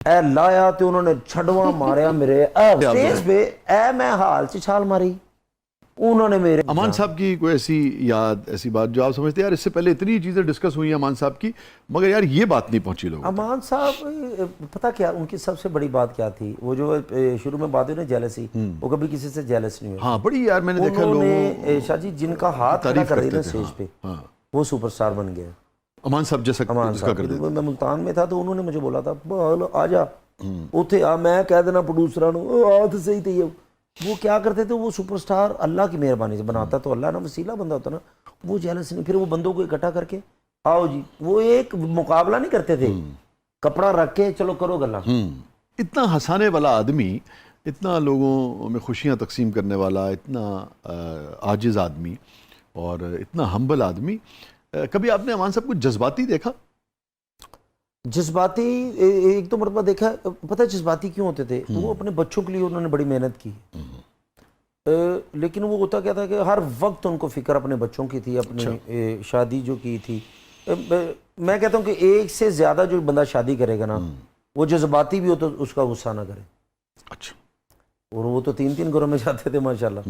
اے لایا تو انہوں نے چھڑواں ماریا میرے سٹیج پہ، اے میں حال چ چھال ماری انہوں نے میرے. امان صاحب کی کوئی ایسی یاد، ایسی بات جو آپ سمجھتے ہیں یار اس سے پہلے اتنی چیزیں ڈسکس ہوئی ہیں امان صاحب کی مگر یار یہ بات نہیں پہنچی لوگوں تک؟ امان صاحب پتہ کیا ان کی سب سے بڑی بات کیا تھی، وہ جو شروع میں بات ہوئی نا جیلسی، وہ کبھی کسی سے جیلس نہیں ہوئے. ہاں بڑی یار میں نے دیکھا انہوں لوگوں نے شاہ جی جن کا ہاتھ کھڑا کر دیا نا اسٹیج پہ وہ سپر سٹار بن گیا. امان صاحب جیسا امان اس کا صاحب کر دیتے. میں ملتان میں تھا تو انہوں نے مجھے بولا تھا بول آ جا اتھے آ، میں کہہ دینا پروڈیوسراں نو ہاتھ صحیح تھی. وہ کیا کرتے تھے، وہ سپر سٹار اللہ کی مہربانی سے بناتا تو اللہ نا وسیلہ بندہ ہوتا نا، وہ جیلس نہیں. پھر وہ بندوں کو اکٹھا کر کے آؤ جی، وہ ایک مقابلہ نہیں کرتے تھے، کپڑا رکھ کے چلو کرو گلا. اتنا ہنسانے والا آدمی، اتنا لوگوں میں خوشیاں تقسیم کرنے والا، اتنا عاجز آدمی اور اتنا ہمبل آدمی، کبھی آپ نے امان صاحب کو جذباتی دیکھا؟ جذباتی ایک دو مرتبہ دیکھا. پتہ ہے جذباتی کیوں ہوتے تھے؟ وہ اپنے بچوں کے لیے انہوں نے بڑی محنت کی، لیکن وہ ہوتا کیا تھا کہ ہر وقت ان کو فکر اپنے بچوں کی تھی، اپنی شادی جو کی تھی. میں کہتا ہوں کہ ایک سے زیادہ جو بندہ شادی کرے گا نا وہ جذباتی بھی ہو تو اس کا غصہ نہ کرے. اچھا. اور وہ تو 3 گھروں میں جاتے تھے ماشاءاللہ.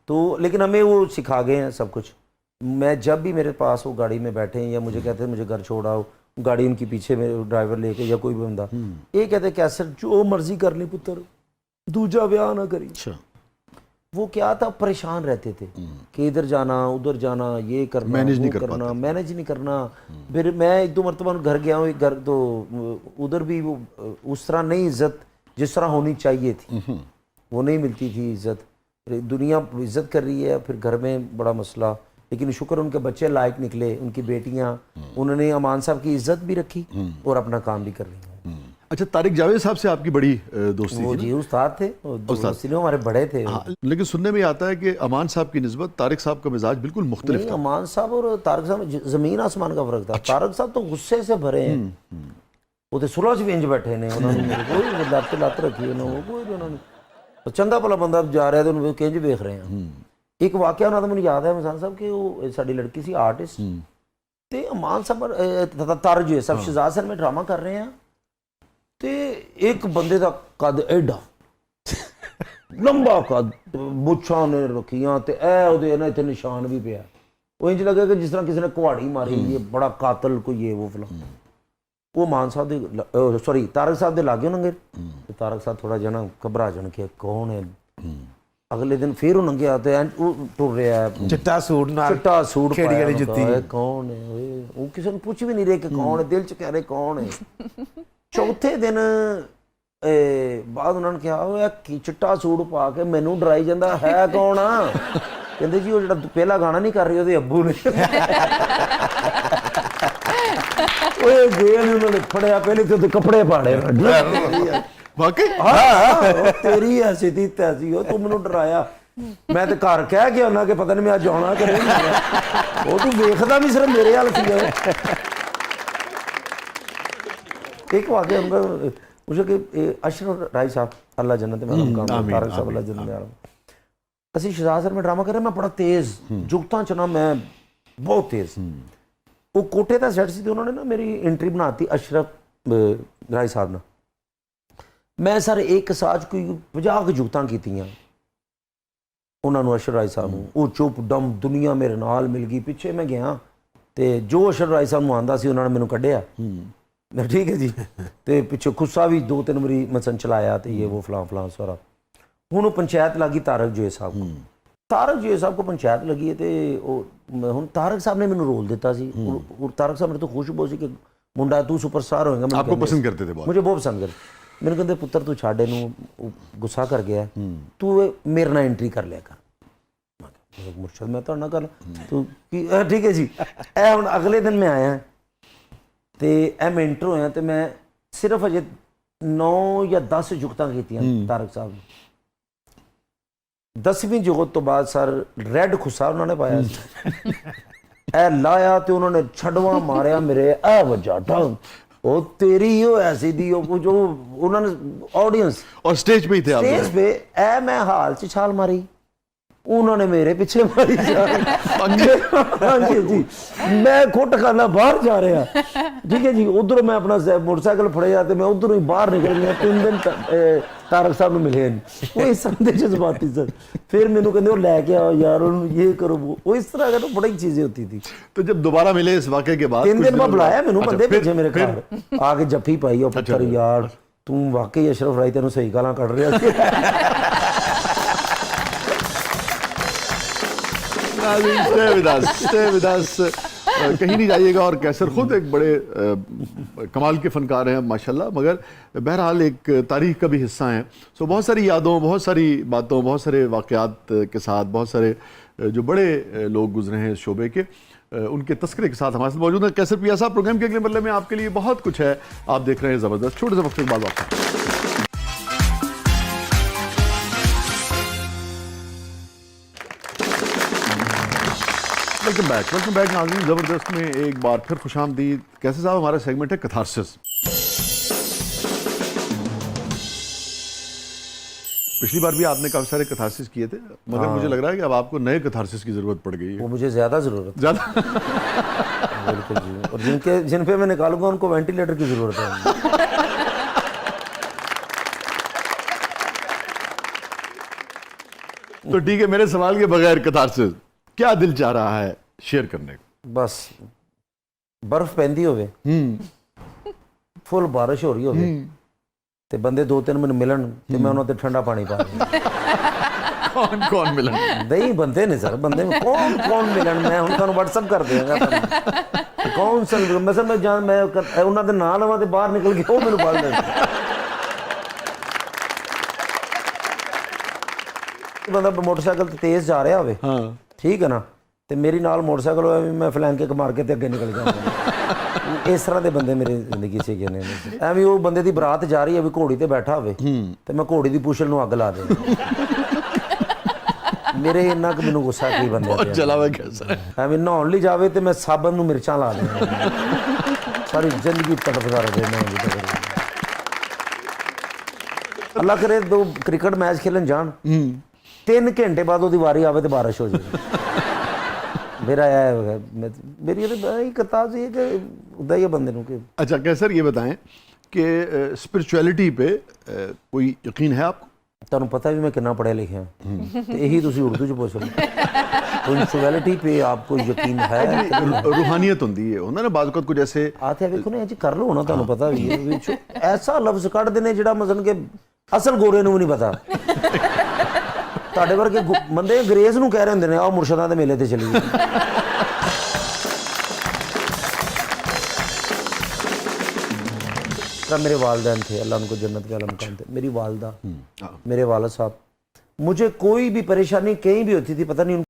تو لیکن ہمیں وہ سکھا گئے ہیں سب کچھ. میں جب بھی میرے پاس وہ گاڑی میں بیٹھے ہیں یا مجھے کہتے ہیں مجھے گھر چھوڑاؤ، گاڑی ان کی پیچھے میں ڈرائیور لے کے یا کوئی بھی بندہ، یہ کہتے ہیں کیسر جو مرضی کر لی پتر، دوجا بیاہ نہ کری. وہ کیا تھا، پریشان رہتے تھے کہ ادھر جانا ادھر جانا، یہ کرنا مینیج نہیں وہ کر کرنا، پاتے. مینیج نہیں کرنا. پھر میں ایک دو مرتبہ گھر گیا ہوں، ایک گھر تو ادھر بھی وہ اس طرح نہیں عزت جس طرح ہونی چاہیے تھی، وہ نہیں ملتی تھی عزت. دنیا عزت کر رہی ہے، پھر گھر میں بڑا مسئلہ. لیکن شکر ان کے بچے لائق نکلے، ان کی بیٹیاں، انہوں نے امان صاحب کی عزت بھی رکھی اور اپنا کام بھی کر رہی ہیں. اچھا، طارق جاوید صاحب سے آپ کی بڑی دوستی وہ تھی؟ جی استاد تھے، دوستی نہیں ہمارے بڑے تھے. لیکن سننے میں آتا ہے کہ امان صاحب کی نسبت طارق صاحب کا مزاج بالکل مختلف نہیں، تھا. امان صاحب اور طارق صاحب زمین آسمان کا فرق تھا. طارق صاحب تو غصے سے بھرے ہیں، وہ تو سلح چ ونج بیٹھے نے، انہوں نے کوئی لت رکھی انہوں نے چنگا بھلا بندہ جا رہا ہے تو انہوں کنج ویکھ رہے ہیں. ایک واقعہ انہوں نے مجھے یاد ہے مسان صاحب کہ وہ ساری لڑکی سی آرٹسٹ تے امان صاحب طارق جو ہے صاحب شہزاد سر میں ڈرامہ کر رہے ہیں تے ایک بندے دا قد ایڈا لمبا قد، مچھاں نے رکھیاں تے اے اودے نا اتنے نشان بھی پیا. وہ انج لگے کہ جس طرح کسی نے کہاڑی ماری، یہ بڑا قاتل کوئی یہ وہ فلاں. وہ مان صاحب دے سوری طارق صاحب دے لاگے ننگے، طارق صاحب تھوڑا جنا گھبرا جان کے کون ہے. اگلے دن پھر وہ ننگے آتے ہیں، وہ ٹر رہا ہے چٹا سوٹ پایا، کون ہے وہ کسی نے پوچھ بھی نہیں رہے کہ کون ہے، دل چ کہہ رہے کون ہے. چوتھے دن بعد انہوں نے کہا چٹا سوٹ پا کے مینوں ڈرائی جاندہ ہے کون آ؟ کہندے جی وہ جڑا پہلا گانا نہیں کر رہی وہ ابو نے. انہوں نے پڑھیا پہلے تو کپڑے پاڑے واقعی تیری ایسی تھی تیسی ہو، تو مینوں ڈرایا. میں تو گھر کہہ گیا انہاں کہ پتہ نہیں میں جانا کہ نہیں. وہ تو ویکھدا بھی صرف میرے حال سی. ایک واقعہ ہم کا مجھے کہ اشرف رائی صاحب اللہ جنت میں رحم کام، طارق صاحب اللہ جنت میں رحم. اسی شہزاد سر میں ڈرامہ کر رہے، میں بڑا تیز جگتاں چنا، میں بہت تیز. وہ کوٹے کا سیٹ سی، انہوں نے نا میری انٹری بناتی اشرف رائی صاحب نے. میں سر ایک ساج کوئی 50 جگتاں کیتیاں انہوں نے اشرف رائی صاحب نے. وہ چپ ڈم دنیا میرے نال مل گئی. پیچھے میں گیا تے جو اشرف رائی صاحب نو آندا سی انہوں نے مینوں کڈیا. ٹھیک ہے جی. تے پیچھے خصا بھی 2-3 باری مثلا چلایا تے یہ وہ فلاں فلاں سارا. ہوں پنچایت لگی طارق جوہے صاحب کو. طارق جوہے صاحب کو پنچایت لگی ہے تے ہوں طارق صاحب نے مینوں رول دیتا سی. اور طارق صاحب میرے تو خوش بہت سی کہ منڈا تو سپر سٹار ہوئے گا. آپ کو پسند کرتے تھے بہت؟ مجھے بہت پسند کرتے. میرے کہتے پتر تو چھاڑے نو گسا کر گیا تو میرے نہ انٹری کر لیا کر. مرشد میں تو نہ کر تو ٹھیک ہے جی. اے ہوں اگلے دن میں آیا تے اے میں انٹر ہویا تے میں صرف اجے 9 یا 10 جگتاں کیتیاں طارق صاحب نے. 10ویں جگت تو بعد سر ریڈ خسا انہوں نے پایا. اے لایا تے انہوں نے چھڑواں ماریا میرے اے وجہ ڈھنگ. وہ تیری ہو ایسی دی ہو جو انہوں نے آڈینس اور سٹیج پہ ہی تھے آپ؟ سٹیج پہ اے میں حال چ چھال ماری ਉਹਨਾਂ ਨੇ ਮੇਰੇ ਪਿੱਛੇ ਮਾਰੀ ਜਾ ਹਾਂਜੀ ਜੀ, ਮੈਂ ਖੁੱਟ ਖਾਨਾ ਬਾਹਰ ਜਾ ਰਿਹਾ, ਠੀਕ ਹੈ ਜੀ। ਉਧਰੋਂ ਮੈਂ ਆਪਣਾ ਮੋਟਰਸਾਈਕਲ ਫੜਿਆ ਤੇ ਮੈਂ ਉਧਰੋਂ ਹੀ ਬਾਹਰ ਨਿਕਲ ਗਿਆ। 3 ਦਿਨ ਤਾਰਕ ਸਾਹਿਬ ਨੂੰ ਮਿਲੇ ਨਹੀਂ, ਉਹ ਇਸ ਤਰ੍ਹਾਂ ਦੇ ਜਜ਼ਬਾਤੀ ਸਨ। ਫਿਰ ਮੈਨੂੰ ਕਹਿੰਦੇ ਉਹ ਲੈ ਕੇ ਆਓ ਯਾਰ, ਉਹਨੂੰ ਇਹ ਕਰੋ वो इस तरह का तो बड़ी चीजें होती थी। तो जब दोबारा मिले इस वाक़े के बाद 3 दिन बाद बुलाया मैनू, बंदे भेजे मेरे घर आके जफ्फी पाई, और पुत्र यार तू वाकई अशरफ राई तेन सही गालां कढ़ रहा सी। कहीं नहीं जाइएगा। और कैसर खुद एक बड़े कमाल के फनकार हैं माशाल्लाह, मगर बहरहाल एक तारीख़ का भी हिस्सा हैं। सो बहुत सारी यादों, बहुत सारी बातों, बहुत सारे वाक़यात के साथ, बहुत सारे जो बड़े लोग गुजरे हैं इस शोबे के, उनके तस्करे के साथ हमारे साथ मौजूद है कैसर पिया साहब। प्रोग्राम के अगले मरले में आपके लिए बहुत कुछ है, आप देख रहे हैं ज़बरदस्त। छोटे से वक्त के बाद वापस। वेलकम बैक नाज़रीन। ज़बरदस्त में एक बार फिर खुशामदीद। कैसे साहब, हमारा सेगमेंट है कैथारसिस। पिछली बार भी आपने काफ़ी सारे कैथारसिस किए थे, मगर मुझे लग रहा है कि अब आपको नए कैथारसिस की ज़रूरत पड़ गई है। वो मुझे ज़्यादा ज़रूरत ज़्यादा बिल्कुल जी। और जिन पे मैं निकालूंगा उनको वेंटिलेटर की ज़रूरत है। तो ठीक है, मेरे सवाल के बगैर कैथारसिस क्या दिल चाह रहा है शेयर करने को? बस बर्फ पैंदी होवे, फुल बारिश हो रही होवे, ते बंदे 2-3 मिनट मिलन ते मैं उन्होंने ठंडा पानी पा दूं। कौन मिलन? नहीं बंदे ने सर, बंदे में कौन मिलन, मैं उनको व्हाट्सएप कर देगा कौन सा मैं उन्होंने दे नाल आवां ते बाहर निकल के वो मैनू पढ़ दे। बंदा मोटरसाइकिल ते तेज जा रहा होवे, हाँ ठीक है ना, ਤੇ ਮੇਰੀ ਨਾਲ ਮੋਟਰਸਾਈਕਲ ਹੋਇਆ ਵੀ ਮੈਂ ਫਲੈਂਕ ਕੇ ਮਾਰ ਕੇ ਤੇ ਅੱਗੇ ਨਿਕਲ ਜਾਂਦਾ। ਇਸ ਤਰ੍ਹਾਂ ਦੇ ਬੰਦੇ ਮੇਰੀ ਜ਼ਿੰਦਗੀ 'ਚ ਹੈਗੇ ਨੇ। ਐਵੇਂ ਉਹ ਬੰਦੇ ਦੀ ਬਰਾਤ ਜਾ ਰਹੀ ਹੈ ਵੀ ਘੋੜੀ ਤੇ ਬੈਠਾ ਹੋਵੇ ਤੇ ਮੈਂ ਘੋੜੀ ਦੀ ਪੁੱਛਲ ਨੂੰ ਅੱਗ ਲਾ ਦੇ। ਮੇਰੇ ਇੰਨਾ ਕੁ ਮੈਨੂੰ ਗੁੱਸਾ ਕੀ ਬੰਦੇ ਤੇ चला हुआ कैसर है। ਐਵੇਂ ਨਹਾਉਣ ਲਈ ਜਾਵੇ ਤੇ ਮੈਂ ਸਾਬਣ ਨੂੰ ਮਿਰਚਾਂ ਲਾ ਦੇ। ਸਾਰੀ ਜ਼ਿੰਦਗੀ ਤੜਫਦਾ ਰਹੇ ਮੈਂ ਵੀ। ਅੱਲਾ ਕਰੇ ਦੋ ਕ੍ਰਿਕਟ ਮੈਚ ਖੇਲਣ ਜਾਣ, 3 ਘੰਟੇ ਬਾਅਦ ਉਹਦੀ ਵਾਰੀ ਆਵੇ ਤੇ ਬਾਰਿਸ਼ ਹੋ ਜਾਵੇ। मेरा मेरी किताब ये कि उदा ही बंदे नूं कि। अच्छा कैसर, ये बताएं कि स्पिरिचुअलिटी पे कोई यकीन है आपको? तुहानूं पता भी मैं कितना पढ़िया लिखिया, तो यही तुसीं उर्दू च पूछ लो। स्पिरिचुअलिटी पे आपको यकीन है? रूहानियत होंदी है ना, बाज़ वक़्त कुछ ऐसे आते वेखो ना, कर लो ना, तुहानूं पता भी है ऐसा लफ्ज़ कढ़ देने जिहड़ा मसलन कि असल गोरे नूं भी नहीं पता। ਤੁਹਾਡੇ ਵਰਗੇ ਬੰਦੇ ਅੰਗਰੇਜ਼ ਨੂੰ ਕਹਿ ਰਹੇ ਹੁੰਦੇ ਨੇ ਆਹ ਮੁਰਸ਼ਿਦਾਂ ਦੇ ਮੇਲੇ ਤੇ ਚਲੀ ਗਈ। ਤਾਂ ਮੇਰੇ वालिदैन थे, अल्लाह उनको जन्नत का आला मकाम थे, मेरी वालदा, मेरे वालिद साहब, मुझे कोई भी परेशानी कहीं भी होती थी, पता नहीं